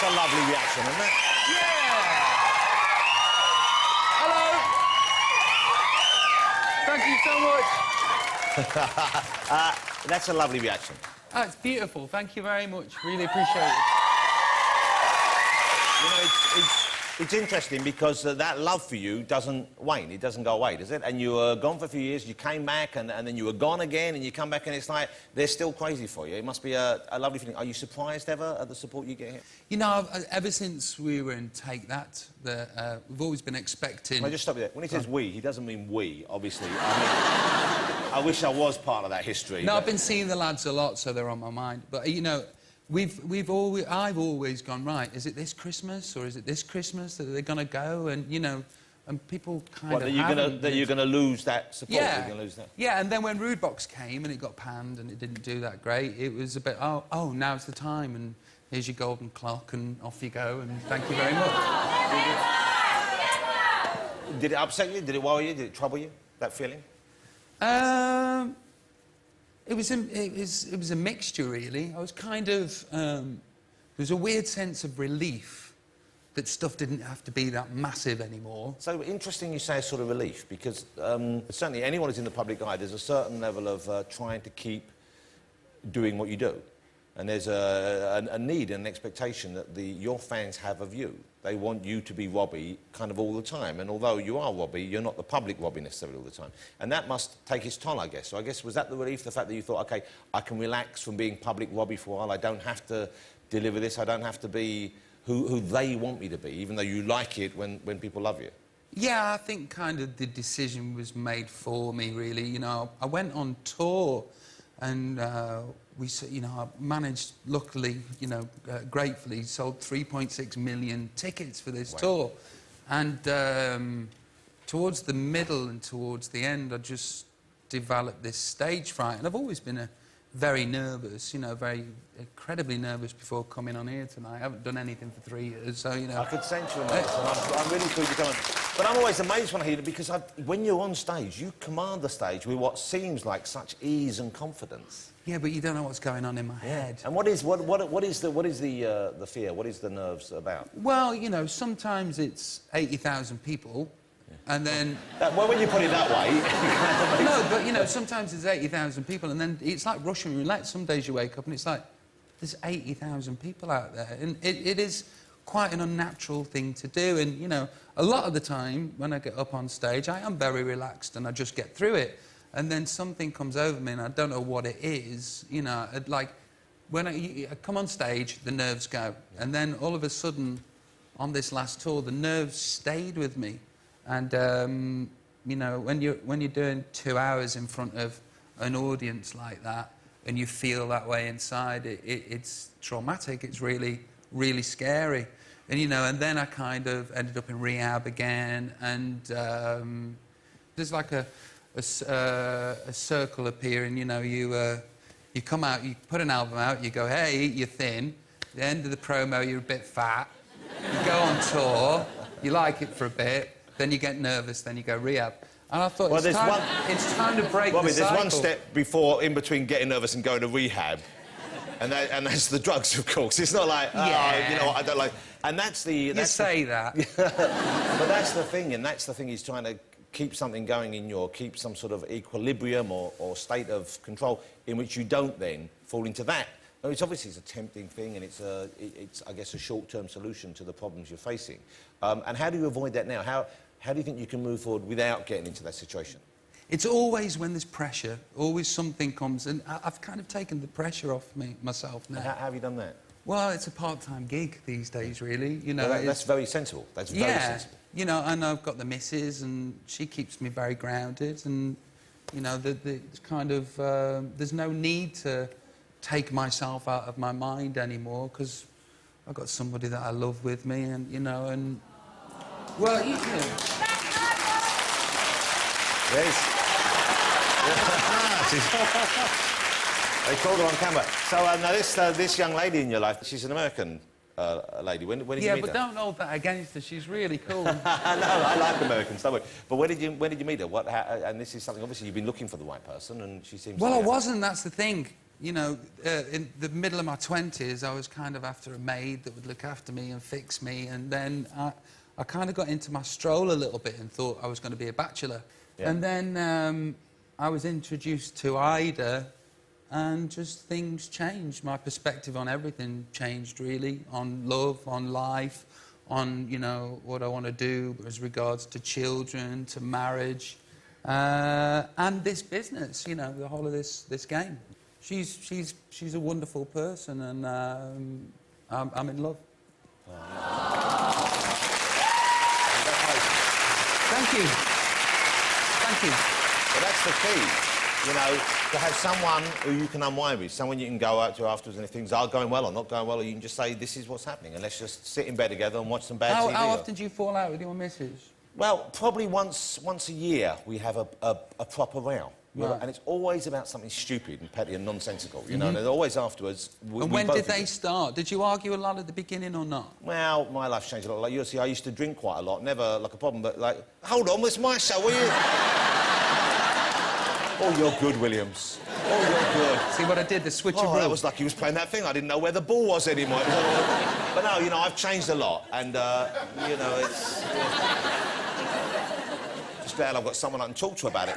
That's a lovely reaction, isn't it? Yeah! Hello! Thank you so much. That's a lovely reaction. Oh, it's beautiful. Thank you very much. Really appreciate it. You know, it's interesting because that love for you doesn't wane. It doesn't go away, does it? And you were gone for a few years, you came back, and then you were gone again, and you come back, and it's like they're still crazy for you. It must be a lovely feeling. Are you surprised ever at the support you get here? You know, ever since we were in Take That, we've always been expecting... Can I just stop you there? When he says we, he doesn't mean we, obviously. I mean, I wish I was part of that history. No, but... I've been seeing the lads a lot, so they're on my mind. But, you know... I've always gone, right, is it this Christmas or is it this Christmas that they're going to go? And, you know, and people kind of that you're going to lose that support? Yeah. You're gonna lose that. Yeah, and then when Rude Box came and it got panned and it didn't do that great, it was a bit, oh, now's the time and here's your golden clock and off you go and thank you very much. Did it upset you? Did it worry you? Did it trouble you, that feeling? It was a mixture, really. I was kind of... there was a weird sense of relief that stuff didn't have to be that massive anymore. So, interesting you say a sort of relief, because certainly anyone who's in the public eye, there's a certain level of trying to keep doing what you do. And there's a need and an expectation that your fans have of you. They want you to be Robbie kind of all the time. And although you are Robbie, you're not the public Robbie necessarily all the time. And that must take its toll, I guess. So I guess, was that the relief, the fact that you thought, OK, I can relax from being public Robbie for a while, I don't have to deliver this, I don't have to be who they want me to be, even though you like it when people love you? Yeah, I think kind of the decision was made for me, really. You know, I went on tour and... you know, I managed, luckily, you know, gratefully, sold 3.6 million tickets for this tour. And towards the middle and towards the end, I just developed this stage fright. And I've always been very nervous, you know, very incredibly nervous before coming on here tonight. I haven't done anything for 3 years, so, you know... I could sense you, mate. I'm really pleased you're coming. But I'm always amazed when I hear it, because when you're on stage, you command the stage with what seems like such ease and confidence. Yeah, but you don't know what's going on in my head. And what is the fear? What is the nerves about? Well, you know, sometimes it's 80,000 people, and then... well, when you put it that way... No, but, you know, sometimes it's 80,000 people, and then it's like Russian roulette. Some days you wake up and it's like, there's 80,000 people out there. And it is quite an unnatural thing to do. And, you know, a lot of the time, when I get up on stage, I am very relaxed and I just get through it. And then something comes over me and I don't know what it is, you know, like, when I come on stage, the nerves go. And then all of a sudden, on this last tour, the nerves stayed with me. And, you know, when you're doing 2 hours in front of an audience like that, and you feel that way inside, it's traumatic, it's really, really scary. And, you know, and then I kind of ended up in rehab again, and there's like a circle appearing, you know, you come out, you put an album out, you go, hey, you're thin. At the end of the promo, you're a bit fat. You go on tour, you like it for a bit, then you get nervous, then you go rehab. And I thought, it's time to break Robbie, the cycle. there's one step before, in between getting nervous and going to rehab, and that's the drugs, of course. It's not like, you know what, I don't like... And that's the... You say that. But that's the thing, and that's the thing, he's trying to keep something going in keep some sort of equilibrium or state of control in which you don't then fall into that. I mean, it's obviously a tempting thing, and it's I guess, a short-term solution to the problems you're facing. And how do you avoid that now? How do you think you can move forward without getting into that situation? It's always when there's pressure, always something comes, and I've kind of taken the pressure off myself now. How have you done that? Well, it's a part-time gig these days, really. You know, well, that's very sensible. That's very sensible. You know, and I've got the missus, and she keeps me very grounded, and, you know, it's kind of... there's no need to take myself out of my mind anymore, because I've got somebody that I love with me, and, you know, and... Well, you know... Yes. They called her on camera. So now this young lady in your life, she's an American lady. When did you meet her? Yeah, but don't hold that against her. She's really cool. No, I like Americans. Don't worry. But when did you meet her? And this is something, obviously, you've been looking for the right person, and she seems... Well, I wasn't. That's the thing. you know, in the middle of my 20s, I was kind of after a maid that would look after me and fix me, and then I kind of got into my stroll a little bit and thought I was going to be a bachelor. Yeah. And then I was introduced to Ida, and just things changed. My perspective on everything changed, really, on love, on life, on, you know, what I want to do as regards to children, to marriage, and this business, you know, the whole of this game. She's a wonderful person, and I'm in love. Thank you. Thank you. Well, that's the key, you know, to have someone who you can unwind with, someone you can go out to afterwards, and if things are going well or not going well, you can just say, this is what's happening, and let's just sit in bed together and watch some bad TV. How often do you fall out with your missus? Well, probably once a year we have a proper row. Right. And it's always about something stupid and petty and nonsensical, you know, and always afterwards... And when did they start? Did you argue a lot at the beginning or not? Well, my life's changed a lot. Like, you see, I used to drink quite a lot, never like a problem, but like, hold on, it's my show, will you? Oh, you're good, Williams. Oh, you're good. See what I did, the switcheroo? Oh, that was like he was playing that thing. I didn't know where the ball was anymore. But no, you know, I've changed a lot, and, you know, it's... Just glad I've got someone I can talk to about it.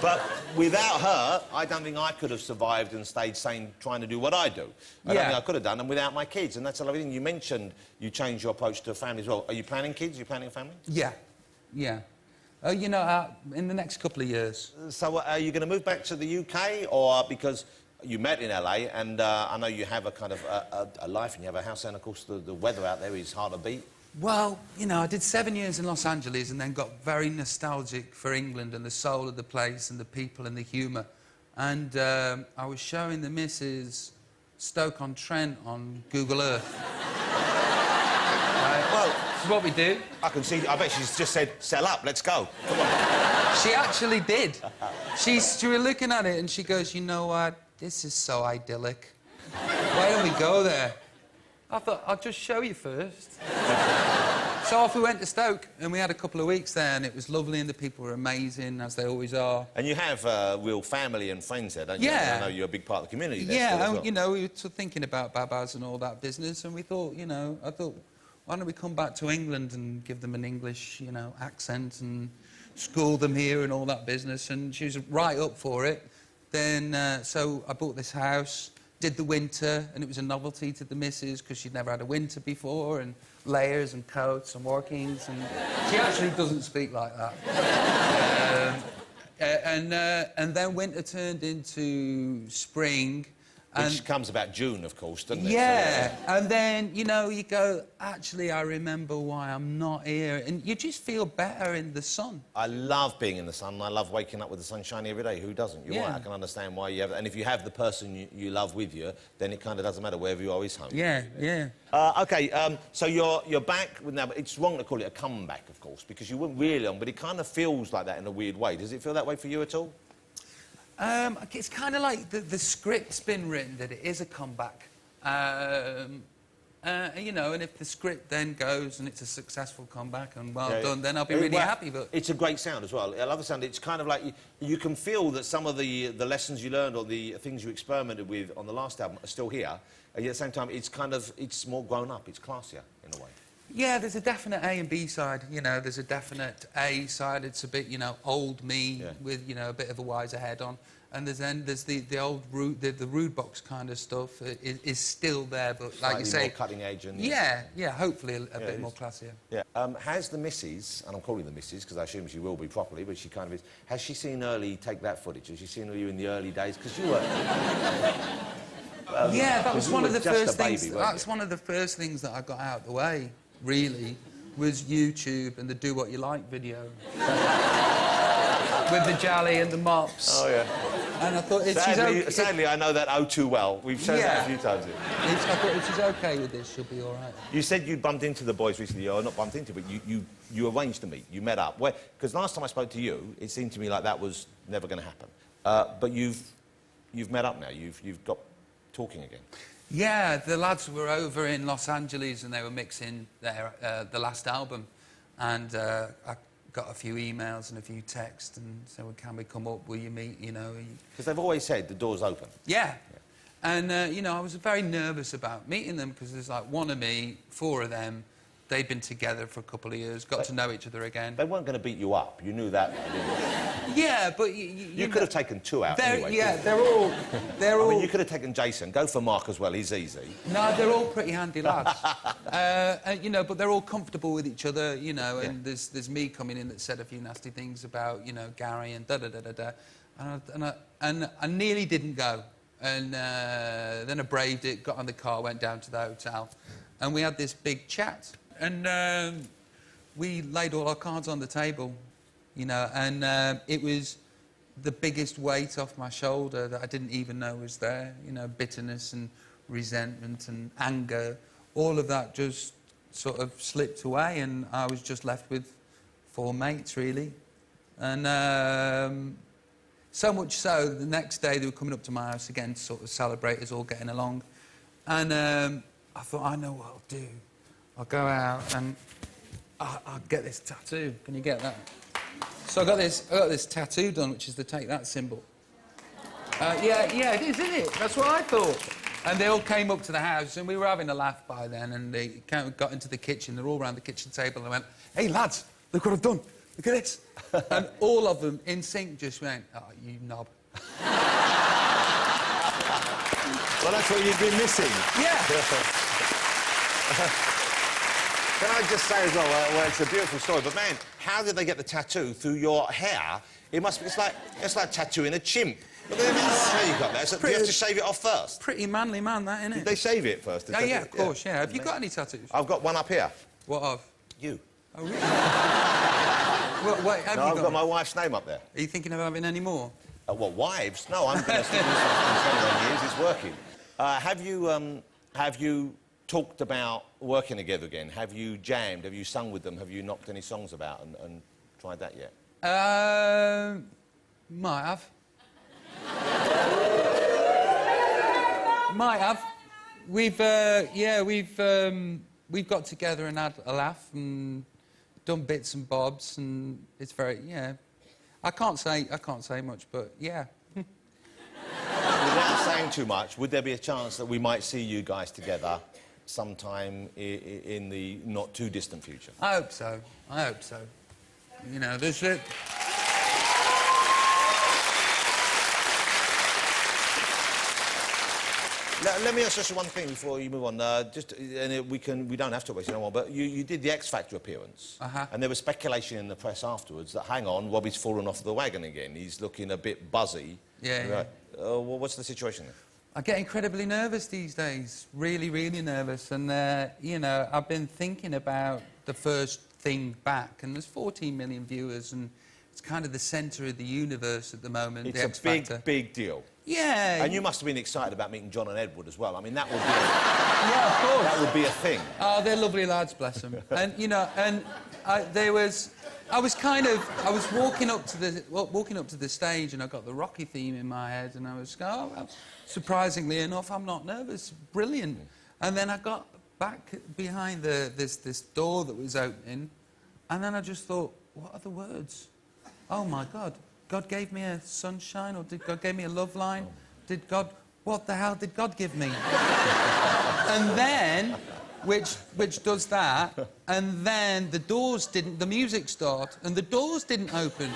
But without her, I don't think I could have survived and stayed sane trying to do what I do. I don't think I could have done, and without my kids. And that's a lovely thing. You mentioned you changed your approach to family as well. Are you planning kids? Are you planning a family? Yeah, yeah. You know, in the next couple of years. So are you going to move back to the UK, or because you met in LA, and I know you have a kind of a life and you have a house, and of course the weather out there is hard to beat? Well, you know, I did 7 years in Los Angeles and then got very nostalgic for England and the soul of the place and the people and the humour. And I was showing the missus Stoke-on-Trent on Google Earth. Well, this is what we do. I can see, I bet she's just said, sell up, let's go. Come on. She actually did. She was looking at it and she goes, you know what, this is so idyllic. Why don't we go there? I thought, I'll just show you first. So off we went to Stoke, and we had a couple of weeks there, and it was lovely, and the people were amazing, as they always are. And you have real family and friends there, don't you? Yeah. I know you're a big part of the community there. Yeah, well. You know, we were thinking about Babas and all that business, and we thought, you know, I thought, why don't we come back to England and give them an English, you know, accent and school them here and all that business, and she was right up for it. Then, so I bought this house, did the winter, and it was a novelty to the missus because she'd never had a winter before, and layers and coats and workings, and she actually doesn't speak like that. And then winter turned into spring. Which comes about June, of course, doesn't it? Yeah, so, and then, you know, you go, actually, I remember why I'm not here, and you just feel better in the sun. I love being in the sun. I love waking up with the sun shining every day. Who doesn't? You're right, I can understand why you have... And if you have the person you love with you, then it kind of doesn't matter. Wherever you are is home. Yeah, yeah. OK, so you're back with now... It's wrong to call it a comeback, of course, because you weren't really on, but it kind of feels like that in a weird way. Does it feel that way for you at all? It's kind of like the script's been written that it is a comeback. You know, and if the script then goes and it's a successful comeback and well done, then I'll be really happy. But it's a great sound as well. I love the sound. It's kind of like you can feel that some of the lessons you learned or the things you experimented with on the last album are still here. And yet at the same time, it's more grown up. It's classier in a way. Yeah, there's a definite A and B side, you know, there's a definite A side, it's a bit, you know, old me with, you know, a bit of a wiser head on. And there's the old the rude box kind of stuff is still there, but like slightly you say... more cutting edge and... Yeah, hopefully a bit more classier. Yeah. Has the missus, and I'm calling the missus because I assume she will be properly, but she kind of is, has she seen early Take That footage? Has she seen you in the early days? Because you were... yeah, that was one of the first things... That's one of the first things that I got out of the way. Really, was YouTube and the Do What You Like video. With the jolly and the mops. Oh, yeah. And I thought, sadly, I know that too well. We've shown that a few times. I thought, if she's OK with this, she'll be all right. You said you bumped into the boys recently, or not bumped into, but you arranged to meet. You met up. Because last time I spoke to you, it seemed to me like that was never going to happen. But you've met up now. You've got talking again. Yeah, the lads were over in Los Angeles and they were mixing their the last album, and got a few emails and a few texts and said, well, can we come up, will you meet, you know. Because they've always said the door's open. Yeah. And, you know, I was very nervous about meeting them because there's like one of me, four of them. They'd been together for a couple of years, got to know each other again. They weren't going to beat you up. You knew that, didn't you? Yeah, but... You could have taken two out anyway. Yeah, they're all... I mean, you could have taken Jason. Go for Mark as well, he's easy. No, they're all pretty handy lads. You know, but they're all comfortable with each other, you know, and there's me coming in that said a few nasty things about, you know, Gary and da-da-da-da-da. And I nearly didn't go. And then I braved it, got on the car, went down to the hotel, and we had this big chat. And we laid all our cards on the table, you know, and it was the biggest weight off my shoulder that I didn't even know was there, you know, bitterness and resentment and anger, all of that just sort of slipped away, and I was just left with four mates, really. And so much so, the next day they were coming up to my house again to sort of celebrate us all getting along. And I thought, I know what I'll do. I'll go out and I'll get this tattoo. Can you get that? So I got this tattoo done, which is the take that symbol. Yeah, it is, isn't it? That's what I thought. And they all came up to the house, and we were having a laugh by then, and they got into the kitchen. They're all around the kitchen table, and they went, hey, lads, look what I've done. Look at this. And all of them, in sync, just went, oh, you knob. Well, that's what you've been missing. Yeah. Can I just say as well, well, it's a beautiful story, but man, how did they get the tattoo through your hair? It must be, it's like tattooing a chimp. Look at how you got that. So do you have to shave it off first? Pretty manly man, that, isn't it? Did they shave it first? Oh, yeah, of course, yeah. Have you got any tattoos? I've got one up here. What of? You. Oh, really? Well, wait, have you I've got my wife's name up there. Are you thinking of having any more? What, wives? No, I'm going to stick with something 21 years. It's working. Have you talked about working together again? Have you jammed? Have you sung with them? Have you knocked any songs about and tried that yet? Might have. Might have. We've got together and had a laugh and done bits and bobs, and it's very, yeah. I can't say much, but yeah. Without saying too much, would there be a chance that we might see you guys together sometime in the not too distant future? I hope so. I hope so. You know, there's it. Let me ask just one thing before you move on. We don't have to waste no more. But you did the X Factor appearance, and there was speculation in the press afterwards that, hang on, Robbie's fallen off the wagon again. He's looking a bit buzzy. Yeah. Right. Well, what's the situation there? I get incredibly nervous these days. Really, really nervous. And you know, I've been thinking about the first thing back, and there's 14 million viewers, and it's kind of the centre of the universe at the moment. It's a big, big deal. Yeah. And you must have been excited about meeting John and Edward as well. I mean, that would be yeah, of course. That would be a thing. Oh, they're lovely lads, bless them. And, you know, and I was walking up to the stage, and I got the Rocky theme in my head, and I was going, oh, well, surprisingly enough, I'm not nervous. Brilliant. And then I got back behind this door that was opening, and then I just thought, what are the words? Oh, my God. God gave me a sunshine, or did God give me a love line? What the hell did God give me? And then, which does that, and then the music started, and the doors didn't open.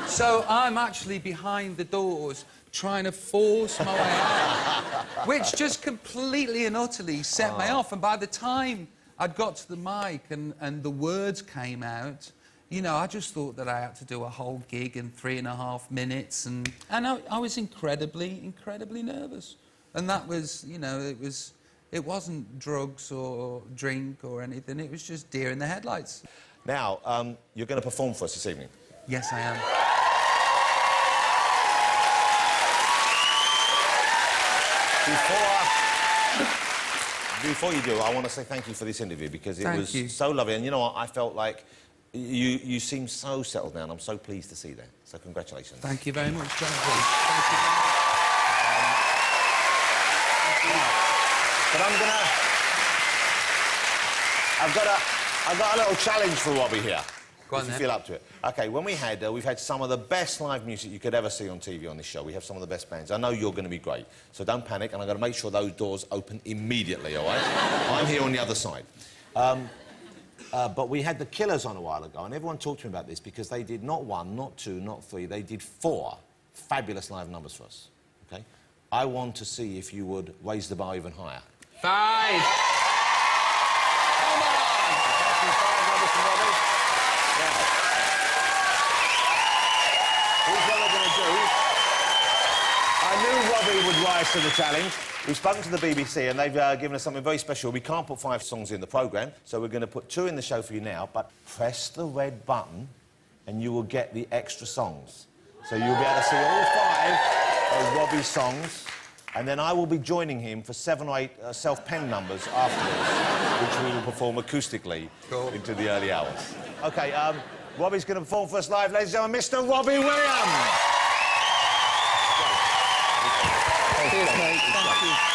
So I'm actually behind the doors, trying to force my way out, which just completely and utterly set me off. And by the time I'd got to the mic and the words came out, you know, I just thought that I had to do a whole gig in 3.5 minutes, and I was incredibly, incredibly nervous. And that was, you know, it wasn't drugs or drink or anything. It was just deer in the headlights. Now, you're going to perform for us this evening. Yes, I am. Before you do, I want to say thank you for this interview, because it was so lovely. And you know what? I felt like you seem so settled now, and I'm so pleased to see that. So congratulations. Thank you very much, Jonathan. Thank you. But I've got a little challenge for Robbie here. Go on, if you then. feel up to it. OK, when we've had some of the best live music you could ever see on TV on this show. We have some of the best bands. I know you're going to be great, so don't panic, and I'm going to make sure those doors open immediately, all right? I'm here on the other side. But we had the Killers on a while ago, and everyone talked to me about this because they did not 1, not 2, not 3, they did 4 fabulous live numbers for us, OK? I want to see if you would raise the bar even higher. 5. Come on! 5 numbers from Robbie. Now, here's what we're going to do. I knew Robbie would rise to the challenge. We've spoken to the BBC and they've given us something very special. We can't put 5 songs in the programme, so we're going to put 2 in the show for you now, but press the red button and you will get the extra songs. So you'll be able to see all 5 of Robbie's songs, and then I will be joining him for 7 or 8 self-penned numbers afterwards, which we will perform acoustically into the early hours. OK, Robbie's going to perform for us live, ladies and gentlemen, Mr. Robbie Williams! Cheers, mate. Thank you.